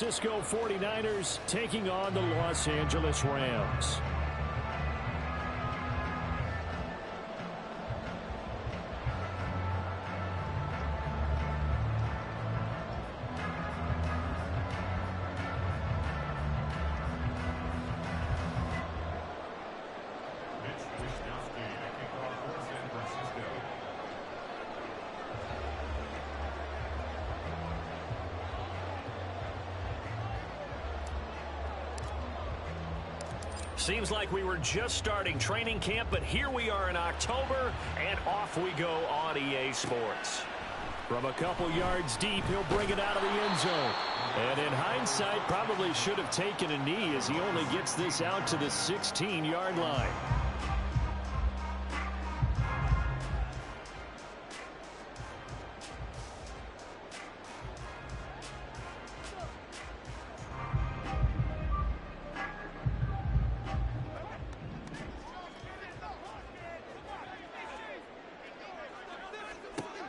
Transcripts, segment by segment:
Francisco 49ers taking on the Los Angeles Rams. Seems like we were just starting training camp, but here we are in October, and off we go on EA Sports. From a couple yards deep, he'll bring it out of the end zone. And in hindsight, probably should have taken a knee as he only gets this out to the 16-yard line.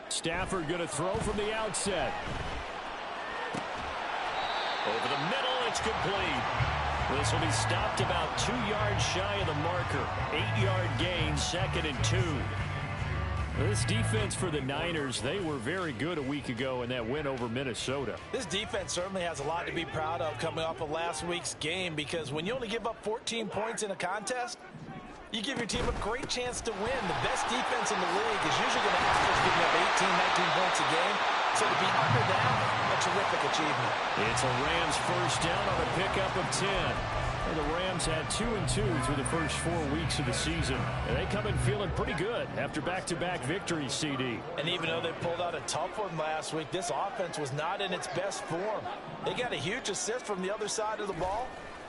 Stafford going to throw from the outset. Over the middle, it's complete. This will be stopped about 2 yards shy of the marker. 8-yard gain, 2nd and 2. This defense for the Niners, they were very good a week ago in that win over Minnesota. This defense certainly has a lot to be proud of coming off of last week's game, because when you only give up 14 points in a contest, you give your team a great chance to win. The best defense in the league is usually going to average giving up 18, 19 points a game. So to be under that, a terrific achievement. It's a Rams first down on a pickup of 10. And the Rams had 2-2 through the first 4 weeks of the season. And they come in feeling pretty good after back-to-back victories, CD. And even though they pulled out a tough one last week, this offense was not in its best form. They got a huge assist from the other side of the ball,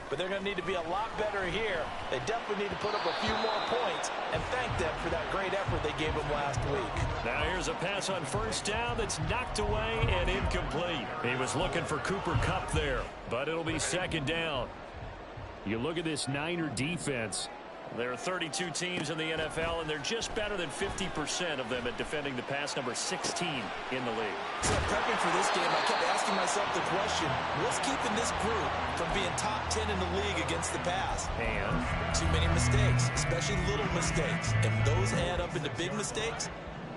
but they're going to need to be a lot better here. They definitely need to put up a few more points, and thank them for that great effort they gave them last week. Now here's a pass on first down that's knocked away and incomplete. He was looking for Cooper Kupp there, but it'll be 2nd down. You look at this Niner defense. There are 32 teams in the NFL, and they're just better than 50% of them at defending the pass, number 16 in the league. So prepping for this game, I kept asking myself the question, what's keeping this group from being top 10 in the league against the pass? And too many mistakes, especially little mistakes. And those add up into big mistakes.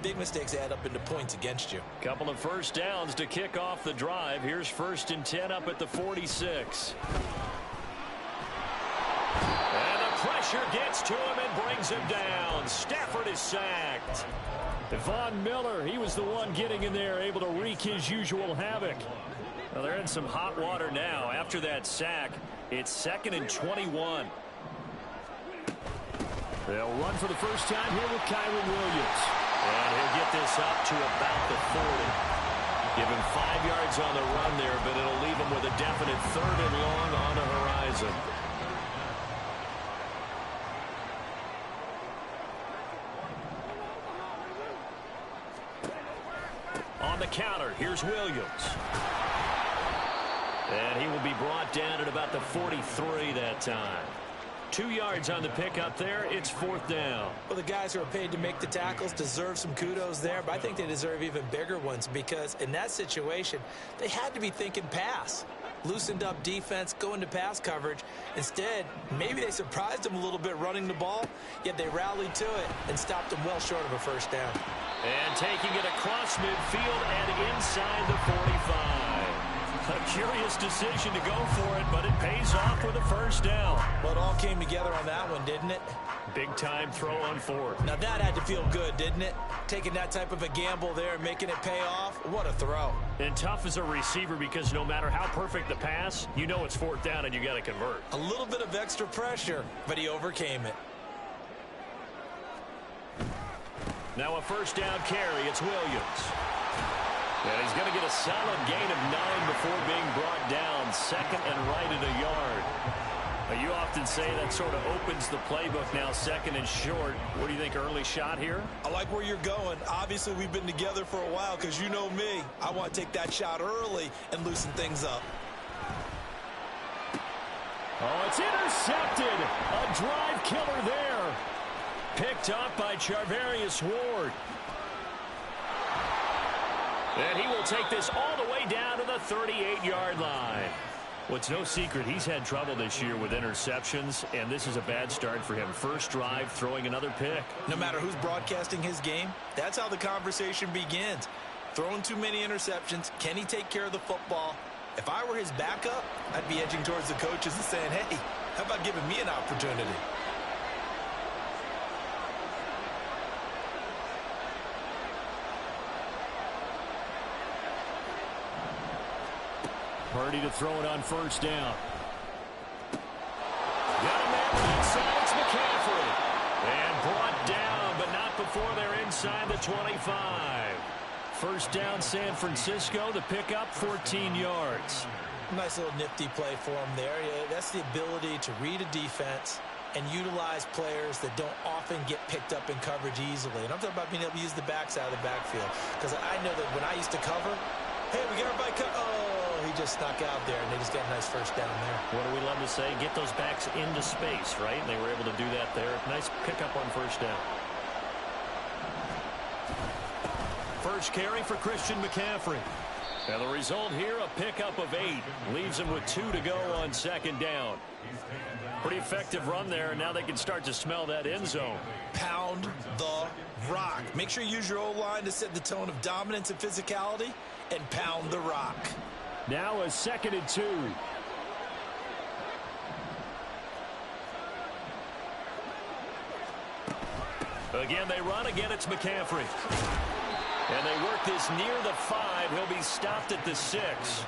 Big mistakes add up into points against you. Couple of first downs to kick off the drive. Here's 1st and 10 up at the 46. Pressure gets to him and brings him down. Stafford is sacked. Von Miller, he was the one getting in there, able to wreak his usual havoc. Well, they're in some hot water now. After that sack, it's 2nd and 21. They'll run for the first time here with Kyren Williams. And he'll get this up to about the 40. Give him 5 yards on the run there, but it'll leave him with a definite 3rd and long on the horizon. On the counter, here's Williams. And he will be brought down at about the 43 that time. 2 yards on the pickup there. It's 4th down. Well, the guys who are paid to make the tackles deserve some kudos there, but I think they deserve even bigger ones, because in that situation, they had to be thinking pass. Loosened up defense, going to pass coverage. Instead, maybe they surprised them a little bit running the ball, yet they rallied to it and stopped them well short of a first down. And taking it across midfield and inside the 45. A curious decision to go for it, but it pays off with a first down. Well, it all came together on that one, didn't it? Big-time throw on 4th. Now that had to feel good, didn't it? Taking that type of a gamble there and making it pay off. What a throw. And tough as a receiver, because no matter how perfect the pass, you know it's 4th down and you got to convert. A little bit of extra pressure, but he overcame it. Now a first down carry. It's Williams. And he's going to get a solid gain of 9 before being brought down. 2nd and right at a yard. You often say that sort of opens the playbook now, 2nd and short. What do you think, early shot here? I like where you're going. Obviously, we've been together for a while, because you know me. I want to take that shot early and loosen things up. Oh, it's intercepted. A drive killer there. Picked up by Charvarius Ward. And he will take this all the way down to the 38-yard line. Well, it's no secret he's had trouble this year with interceptions, and this is a bad start for him. First drive, throwing another pick. No matter who's broadcasting his game, that's how the conversation begins. Throwing too many interceptions, can he take care of the football? If I were his backup, I'd be edging towards the coaches and saying, hey, how about giving me an opportunity? Purdy to throw it on first down. Got a man inside. It's McCaffrey. And brought down, but not before they're inside the 25. First down, San Francisco. The pickup, 14 yards. Nice little nifty play for him there. Yeah, that's the ability to read a defense and utilize players that don't often get picked up in coverage easily. And I'm talking about being able to use the backside of the backfield. Because I know that when I used to cover, hey, we got everybody covered. Oh, he just snuck out there, and they just got a nice first down there. What do we love to say? Get those backs into space, right? And they were able to do that there. Nice pickup on first down. First carry for Christian McCaffrey. And the result here, a pickup of 8. Leaves him with 2 to go on second down. Pretty effective run there, and now they can start to smell that end zone. Pound the rock. Make sure you use your O-line to set the tone of dominance and physicality, and pound the rock. Now a 2nd and 2. Again, they run. Again, it's McCaffrey. And they work this near the 5. He'll be stopped at the 6.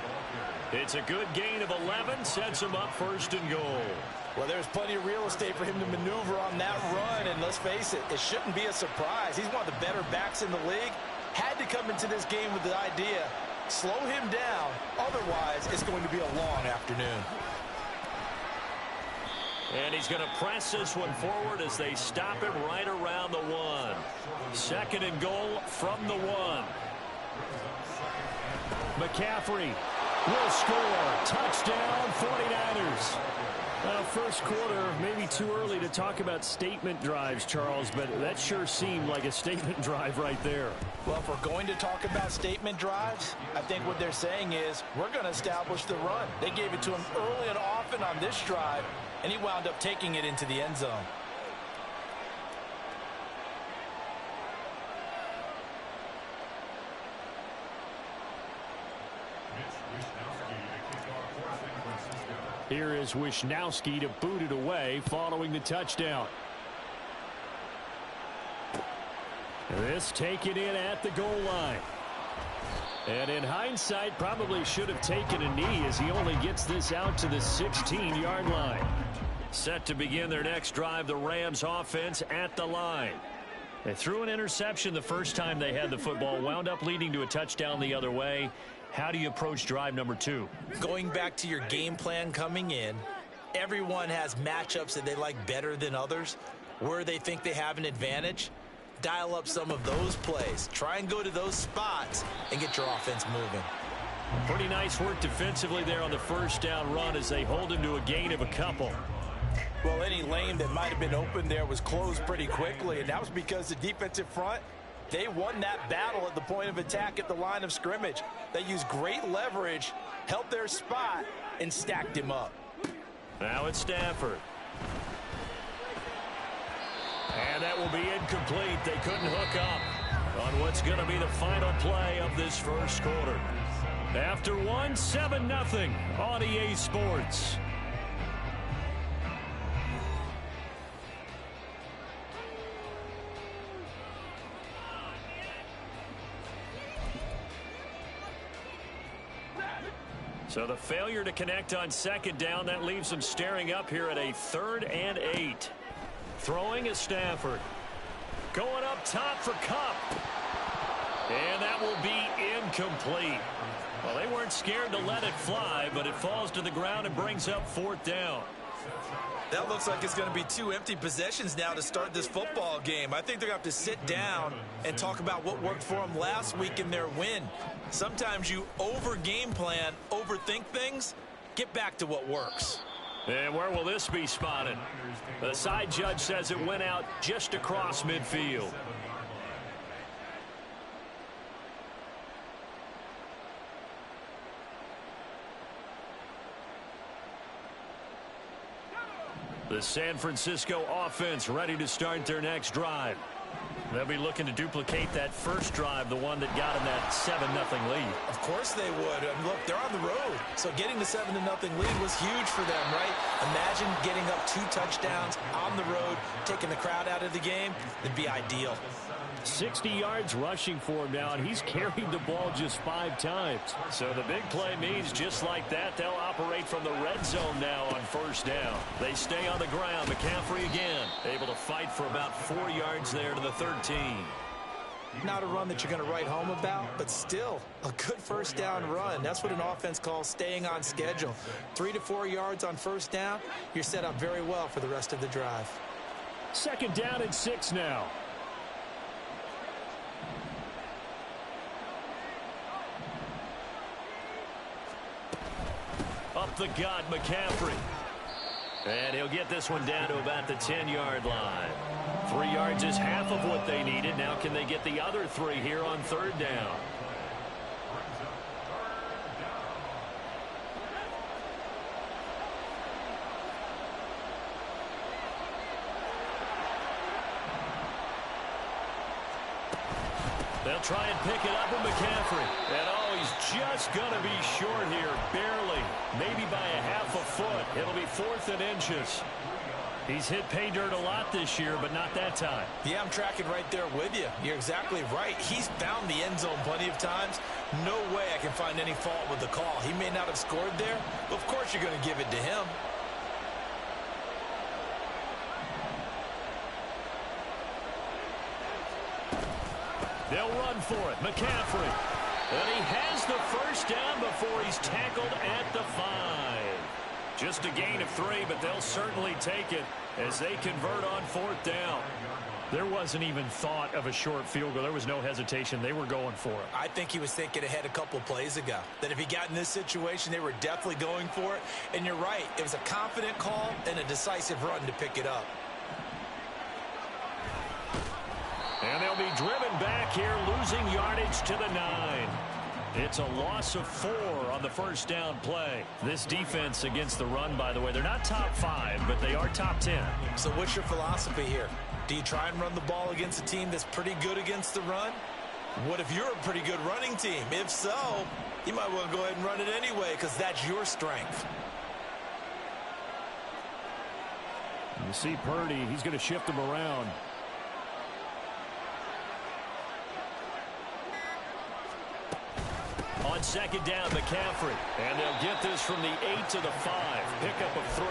It's a good gain of 11. Sets him up 1st and goal. Well, there's plenty of real estate for him to maneuver on that run. And let's face it, it shouldn't be a surprise. He's one of the better backs in the league. Had to come into this game with the idea, slow him down. Otherwise, it's going to be a long afternoon. And he's going to press this one forward as they stop him right around the 1. 2nd and goal from the 1. McCaffrey will score. Touchdown, 49ers. Well, first quarter, maybe too early to talk about statement drives, Charles, but that sure seemed like a statement drive right there. Well, if we're going to talk about statement drives, I think what they're saying is we're going to establish the run. They gave it to him early and often on this drive, and he wound up taking it into the end zone. Here is Wisnowski to boot it away following the touchdown. This taken in at the goal line. And in hindsight, probably should have taken a knee as he only gets this out to the 16-yard line. Set to begin their next drive, the Rams offense at the line. They threw an interception the first time they had the football, wound up leading to a touchdown the other way. How do you approach drive number 2? Going back to your game plan coming in, everyone has matchups that they like better than others. Where they think they have an advantage, dial up some of those plays. Try and go to those spots and get your offense moving. Pretty nice work defensively there on the first down run as they hold him to a gain of a couple. Well, any lane that might have been open there was closed pretty quickly, and that was because the defensive front, they won that battle at the point of attack at the line of scrimmage. They used great leverage, held their spot, and stacked him up. Now it's Stafford. And that will be incomplete. They couldn't hook up on what's going to be the final play of this first quarter. After 1, 7-0 on EA Sports. So the failure to connect on second down, that leaves them staring up here at a 3rd and 8. Throwing is Stafford. Going up top for Kupp. And that will be incomplete. Well, they weren't scared to let it fly, but it falls to the ground and brings up 4th down. That looks like it's going to be 2 empty possessions now to start this football game. I think they're going to have to sit down and talk about what worked for them last week in their win. Sometimes you over-game plan, overthink things. Get back to what works. And where will this be spotted? The side judge says it went out just across midfield. The San Francisco offense ready to start their next drive. They'll be looking to duplicate that first drive, the one that got them that 7-0 lead. Of course they would. And look, they're on the road. So getting the 7-0 lead was huge for them, right? Imagine getting up 2 touchdowns on the road, taking the crowd out of the game. It'd be ideal. 60 yards rushing for him now, and he's carried the ball just 5 times. So the big play means just like that, they'll operate from the red zone now on first down. They stay on the ground. McCaffrey again, able to fight for about 4 yards there to the 13. Not a run that you're going to write home about, but still a good first down run. That's what an offense calls staying on schedule. 3 to 4 yards on first down, you're set up very well for the rest of the drive. 2nd down and 6 now. Up the gut, McCaffrey. And he'll get this one down to about the 10-yard line. 3 yards is half of what they needed. Now can they get the other 3 here on 3rd down? They'll try and pick it up with McCaffrey. And he's just going to be short here, barely. Maybe by a half a foot. It'll be 4th and inches. He's hit pay dirt a lot this year, but not that time. Yeah, I'm tracking right there with you. You're exactly right. He's found the end zone plenty of times. No way I can find any fault with the call. He may not have scored there, but of course you're going to give it to him. They'll run for it. McCaffrey. And he has the first down before he's tackled at the 5. Just a gain of 3, but they'll certainly take it as they convert on 4th down. There wasn't even thought of a short field goal. There was no hesitation. They were going for it. I think he was thinking ahead a couple plays ago, that if he got in this situation, they were definitely going for it. And you're right. It was a confident call and a decisive run to pick it up. And they'll be driven back here, losing yardage to the 9. It's a loss of 4 on the first down play. This defense against the run, by the way, they're not top 5, but they are top 10. So what's your philosophy here? Do you try and run the ball against a team that's pretty good against the run? What if you're a pretty good running team? If so, you might want to go ahead and run it anyway because that's your strength. You see Purdy, he's going to shift them around. On 2nd down, McCaffrey. And they'll get this from the 8 to the 5. Pickup of 3.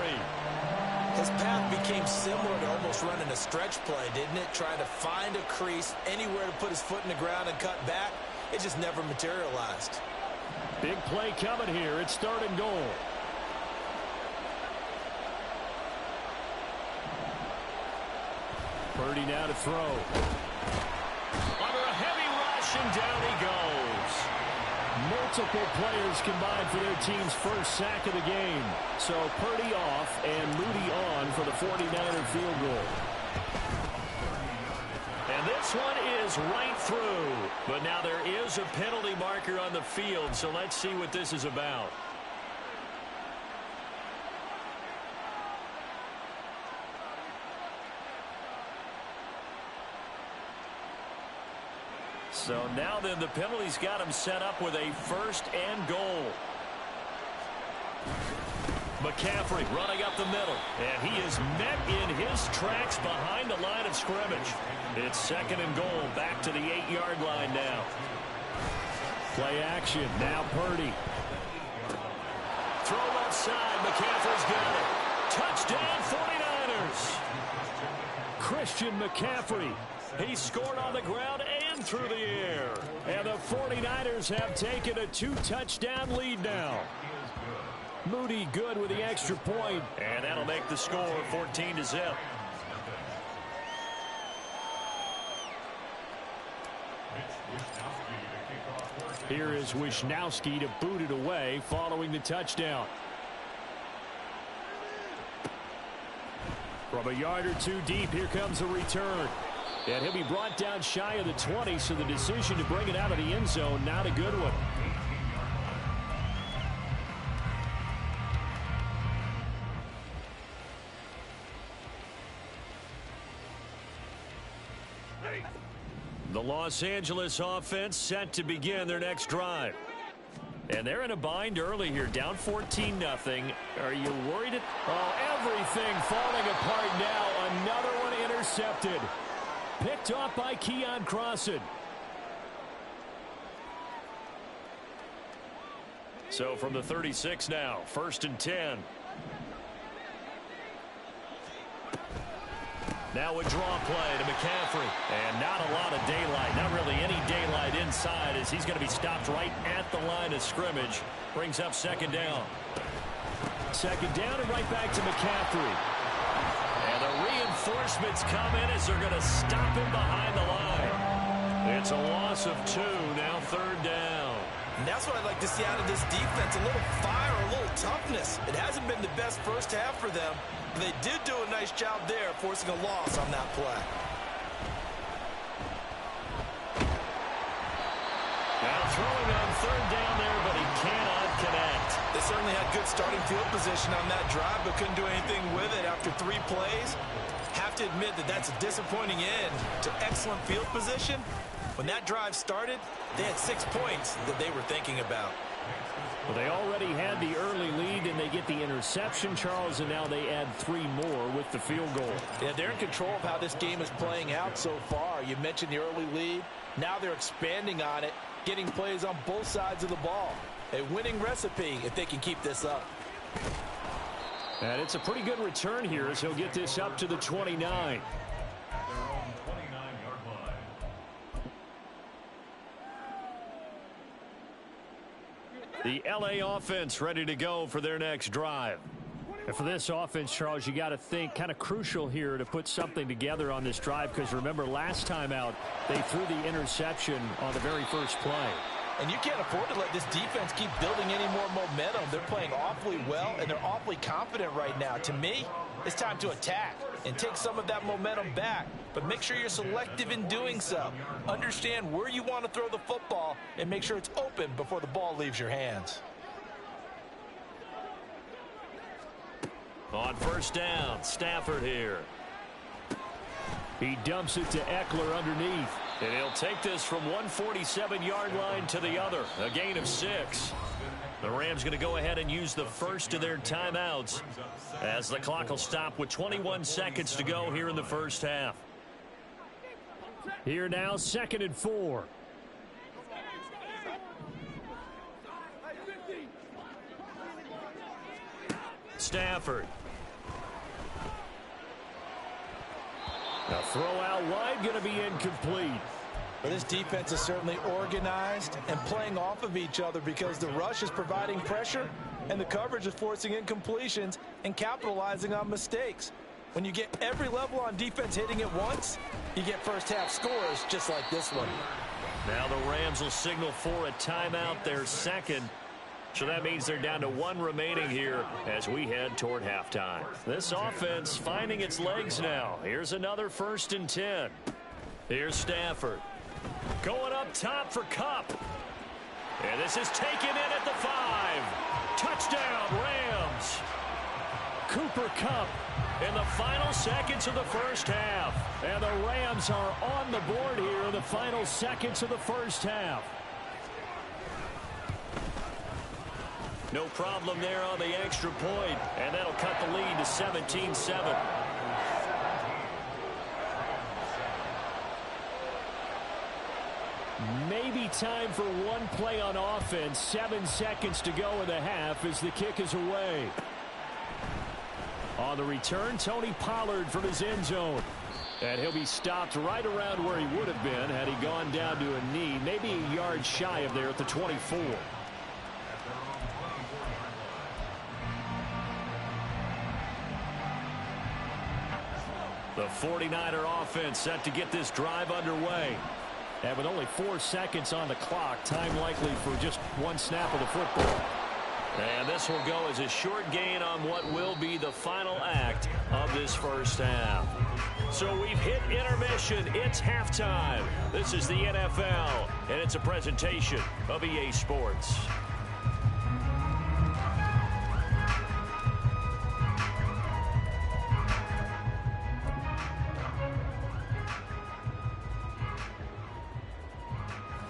His path became similar to almost running a stretch play, didn't it? Trying to find a crease, anywhere to put his foot in the ground and cut back. It just never materialized. Big play coming here. It's 3rd and goal. Purdy now to throw. Under a heavy rush, and down he goes. Multiple players combined for their team's first sack of the game. So Purdy off and Moody on for the 49er field goal. And this one is right through. But now there is a penalty marker on the field, so let's see what this is about. So now then the penalty's got him set up with a 1st and goal. McCaffrey running up the middle. And he is met in his tracks behind the line of scrimmage. It's 2nd and goal, back to the 8-yard line now. Play action, now Purdy. Throw left side, McCaffrey's got it. Touchdown 49ers. Christian McCaffrey. He scored on the ground and through the air. And the 49ers have taken a 2-touchdown lead now. Moody good with the extra point. And that'll make the score 14-0. Here is Wisnowski to boot it away following the touchdown. From a yard or 2 deep, here comes a return. And he'll be brought down shy of the 20, so the decision to bring it out of the end zone, not a good one. The Los Angeles offense set to begin their next drive. And they're in a bind early here, down 14-0. Are you worried? Oh, everything falling apart now. Another one intercepted. Picked off by Keon Crossan. So from the 36 now, 1st and 10. Now a draw play to McCaffrey. And not a lot of daylight. Not really any daylight inside as he's going to be stopped right at the line of scrimmage. Brings up 2nd down. 2nd down and right back to McCaffrey. And the reinforcements come in as they're going to stop him behind the line. It's a loss of 2, now 3rd down. And that's what I'd like to see out of this defense, a little fire, a little toughness. It hasn't been the best first half for them. They did do a nice job there, forcing a loss on that play. Now throwing on 3rd down there, but he cannot connect. They certainly had good starting field position on that drive, but couldn't do anything with it after 3 plays. Have to admit that that's a disappointing end to excellent field position. When that drive started, they had 6 points that they were thinking about. Well, they already had the early lead, and they get the interception, Charles, and now they add 3 more with the field goal. Yeah, they're in control of how this game is playing out so far. You mentioned the early lead. Now they're expanding on it, getting plays on both sides of the ball. A winning recipe if they can keep this up. And it's a pretty good return here as he'll get this up to the 29. The LA offense ready to go for their next drive. And for this offense, Charles, you got to think kind of crucial here to put something together on this drive, because remember last time out they threw the interception on the very first play. And you can't afford to let this defense keep building any more momentum. They're playing awfully well, and they're awfully confident right now. To me, it's time to attack and take some of that momentum back. But make sure you're selective in doing so. Understand where you want to throw the football and make sure it's open before the ball leaves your hands. On 1st down, Stafford here. He dumps it to Eckler underneath. And he'll take this from 147-yard line to the other. A gain of 6. The Rams going to go ahead and use the first of their timeouts as the clock will stop with 21 seconds to go here in the first half. Here now, 2nd and 4. Stafford. Now throw out wide, going to be incomplete. Well, this defense is certainly organized and playing off of each other because the rush is providing pressure and the coverage is forcing incompletions and capitalizing on mistakes. When you get every level on defense hitting at once, you get first half scores just like this one. Now the Rams will signal for a timeout, their second. So that means they're down to 1 remaining here as we head toward halftime. This offense finding its legs now. Here's another 1st and 10. Here's Stafford. Going up top for Kupp. And this is taken in at the 5. Touchdown, Rams. Cooper Kupp in the final seconds of the first half. And the Rams are on the board here in the final seconds of the first half. No problem there on the extra point, and that'll cut the lead to 17-7. Maybe time for one play on offense. 7 seconds to go in the half as the kick is away. On the return, Tony Pollard from his end zone. And he'll be stopped right around where he would have been had he gone down to a knee, maybe a yard shy of there at the 24. The 49er offense set to get this drive underway. And with only 4 seconds on the clock, time likely for just 1 snap of the football. And this will go as a short gain on what will be the final act of this first half. So we've hit intermission. It's halftime. This is the NFL, and it's a presentation of EA Sports.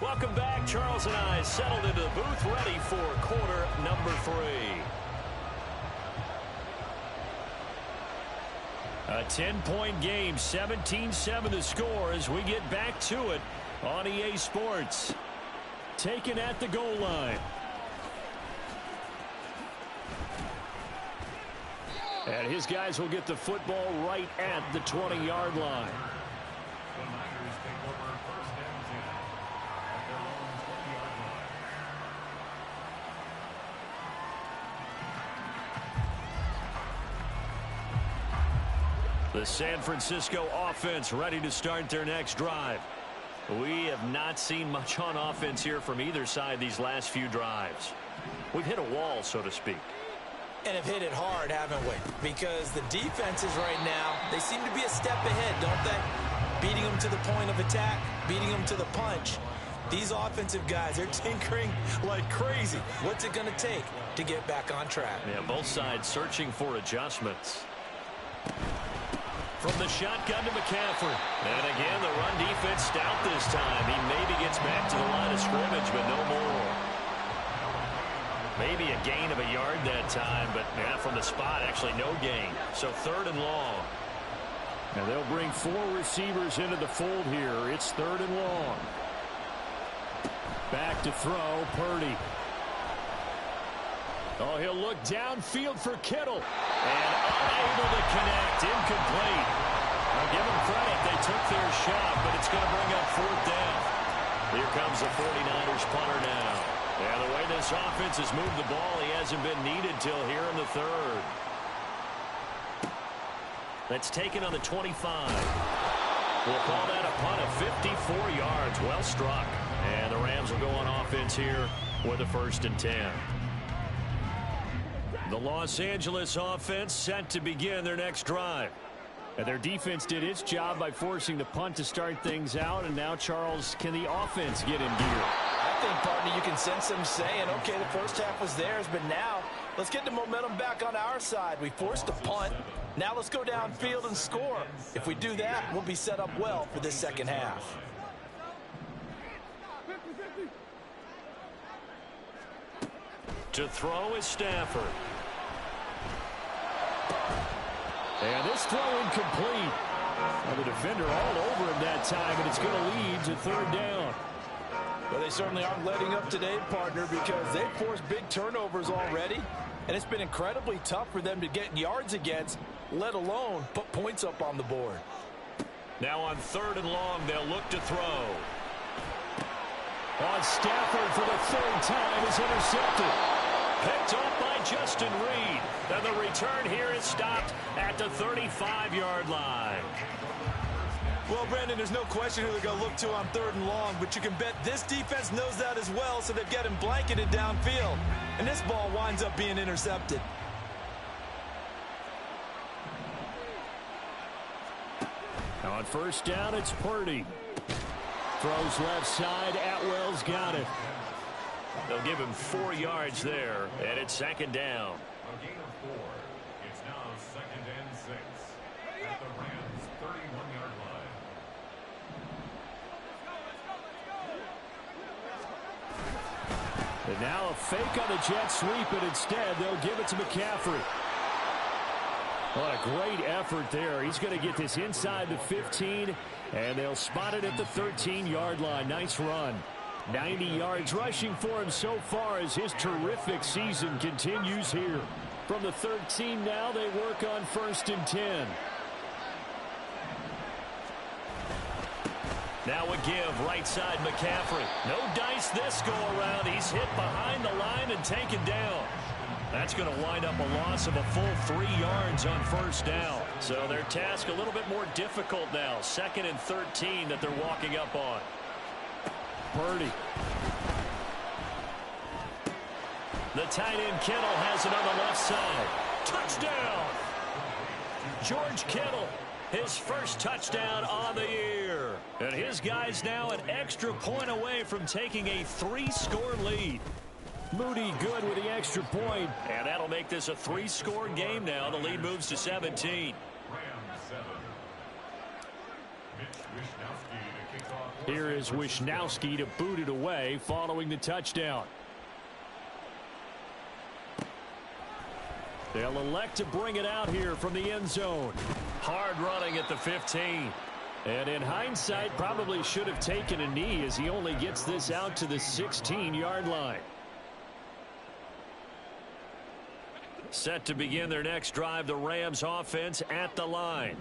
Welcome back. Charles and I settled into the booth, ready for quarter number 3. A 10-point game, 17-7 the score as we get back to it on EA Sports. Taken at the goal line. And his guys will get the football right at the 20-yard line. The San Francisco offense ready to start their next drive. We have not seen much on offense here from either side these last few drives. We've hit a wall, so to speak. And have hit it hard, haven't we? Because the defenses right now, they seem to be a step ahead, don't they? Beating them to the point of attack, beating them to the punch. These offensive guys are tinkering like crazy. What's it going to take to get back on track? Yeah, both sides searching for adjustments. From the shotgun to McCaffrey. And again, the run defense stout this time. He maybe gets back to the line of scrimmage, but no more. Maybe a gain of a yard that time, but yeah, from the spot, actually no gain. So 3rd and long. And they'll bring 4 receivers into the fold here. It's 3rd and long. Back to throw, Purdy. Oh, he'll look downfield for Kittle. And unable to connect. Incomplete. I'll give them credit. They took their shot, but it's going to bring up 4th down. Here comes the 49ers punter now. Yeah, the way this offense has moved the ball, he hasn't been needed till here in the 3rd. That's taken on the 25. We'll call that a punt of 54 yards. Well struck. And the Rams will go on offense here with a 1st and 10. The Los Angeles offense set to begin their next drive. And their defense did its job by forcing the punt to start things out. And now, Charles, can the offense get in gear? I think, partner, you can sense them saying, okay, the first half was theirs, but now let's get the momentum back on our side. We forced a punt. Now let's go downfield and score. If we do that, we'll be set up well for this second half. To throw is Stafford. And this throw incomplete. Well, the defender all over him that time, and it's going to lead to 3rd down. Well, they certainly aren't letting up today, partner, because they've forced big turnovers already, and it's been incredibly tough for them to get yards against, let alone put points up on the board. Now on 3rd and long, they'll look to throw. On Stafford for the 3rd time is intercepted. Picked off by Justin Reed. And the return here is stopped at the 35-yard line. Well, Brandon, there's no question who they're going to look to on 3rd and long, but you can bet this defense knows that as well, so they've got him blanketed downfield. And this ball winds up being intercepted. On 1st down, it's Purdy. Throws left side. Atwell's got it. They'll give him 4 yards there, and it's 2nd down. A gain of 4. It's now 2nd and 6 at the Rams' 31-yard line. And now a fake on the jet sweep, and instead they'll give it to McCaffrey. What a great effort there. He's going to get this inside the 15, and they'll spot it at the 13-yard line. Nice run. 90 yards rushing for him so far as his terrific season continues here. From the 13 now, they work on 1st and 10. Now a give, right side McCaffrey. No dice this go around. He's hit behind the line and taken down. That's going to wind up a loss of a full 3 yards on 1st down. So their task a little bit more difficult now. 2nd and 13 that they're walking up on. Purdy. The tight end Kittle has it on the left side. Touchdown! George Kittle, his first touchdown on the year. And his guys now an extra point away from taking a 3-score lead. Moody good with the extra point. And that'll make this a 3-score game now. The lead moves to 17. Rams 7. Here is Wisnowski to boot it away following the touchdown. They'll elect to bring it out here from the end zone. Hard running at the 15. And in hindsight, probably should have taken a knee as he only gets this out to the 16-yard line. Set to begin their next drive, the Rams offense at the line.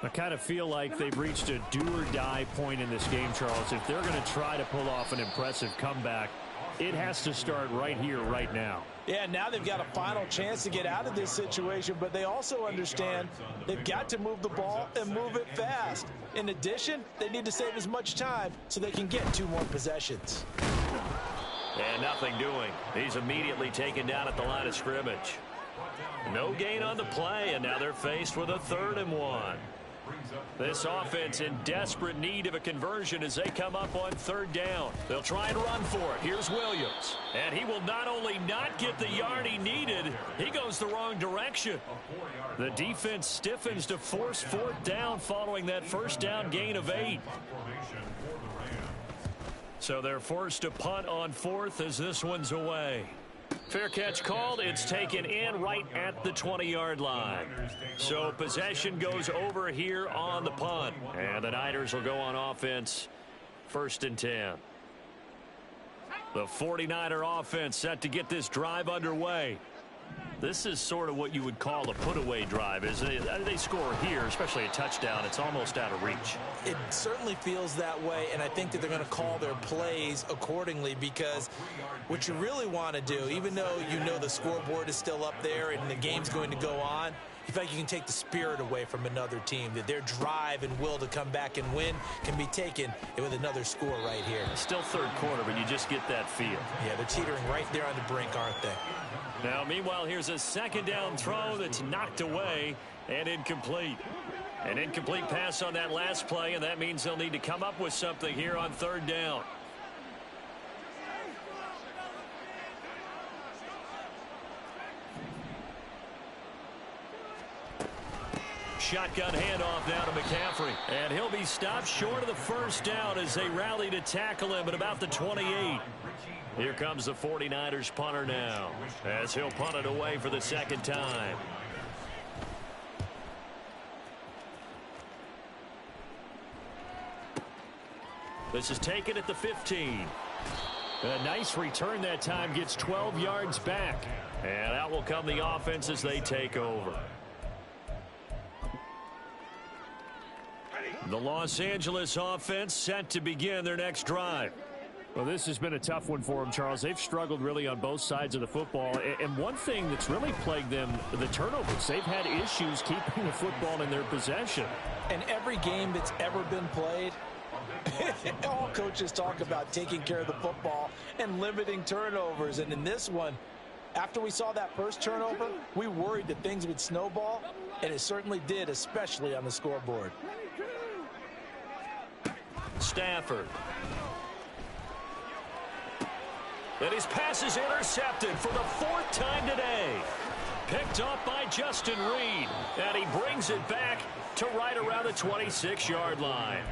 I kind of feel like they've reached a do-or-die point in this game, Charles. If they're going to try to pull off an impressive comeback, it has to start right here, right now. Yeah, now they've got a final chance to get out of this situation, but they also understand they've got to move the ball and move it fast. In addition, they need to save as much time so they can get 2 more possessions. And nothing doing. He's immediately taken down at the line of scrimmage. No gain on the play, and now they're faced with a 3rd and 1. This offense in desperate need of a conversion as they come up on 3rd down. They'll try and run for it. Here's Williams. And he will not only not get the yard he needed, he goes the wrong direction. The defense stiffens to force 4th down following that 1st down gain of 8. So they're forced to punt on 4th as this one's away. Fair catch called. It's taken in right at the 20-yard line. So possession goes over here on the punt. And the Niners will go on offense 1st and 10. The 49er offense set to get this drive underway. This is sort of what you would call a put-away drive, isn't it? They score here, especially a touchdown. It's almost out of reach. It certainly feels that way, and I think that they're going to call their plays accordingly because what you really want to do, even though you know the scoreboard is still up there and the game's going to go on, you feel like you can take the spirit away from another team, that their drive and will to come back and win can be taken with another score right here. Still 3rd quarter, but you just get that feel. Yeah, they're teetering right there on the brink, aren't they? Now, meanwhile, here's a 2nd down throw that's knocked away and incomplete. An incomplete pass on that last play, and that means they'll need to come up with something here on 3rd down. Shotgun handoff now to McCaffrey. And he'll be stopped short of the 1st down as they rally to tackle him at about the 28. Here comes the 49ers punter now as he'll punt it away for the 2nd time. This is taken at the 15. A nice return that time, gets 12 yards back. And out will come the offense as they take over. The Los Angeles offense set to begin their next drive. Well, this has been a tough one for them, Charles. They've struggled really on both sides of the football. And one thing that's really plagued them, the turnovers. They've had issues keeping the football in their possession. And every game that's ever been played, all coaches talk about taking care of the football and limiting turnovers. And in this one, after we saw that first turnover, we worried that things would snowball, and it certainly did, especially on the scoreboard. Stafford. And his pass is intercepted for the 4th time today. Picked up by Justin Reed. And he brings it back to right around the 26-yard line.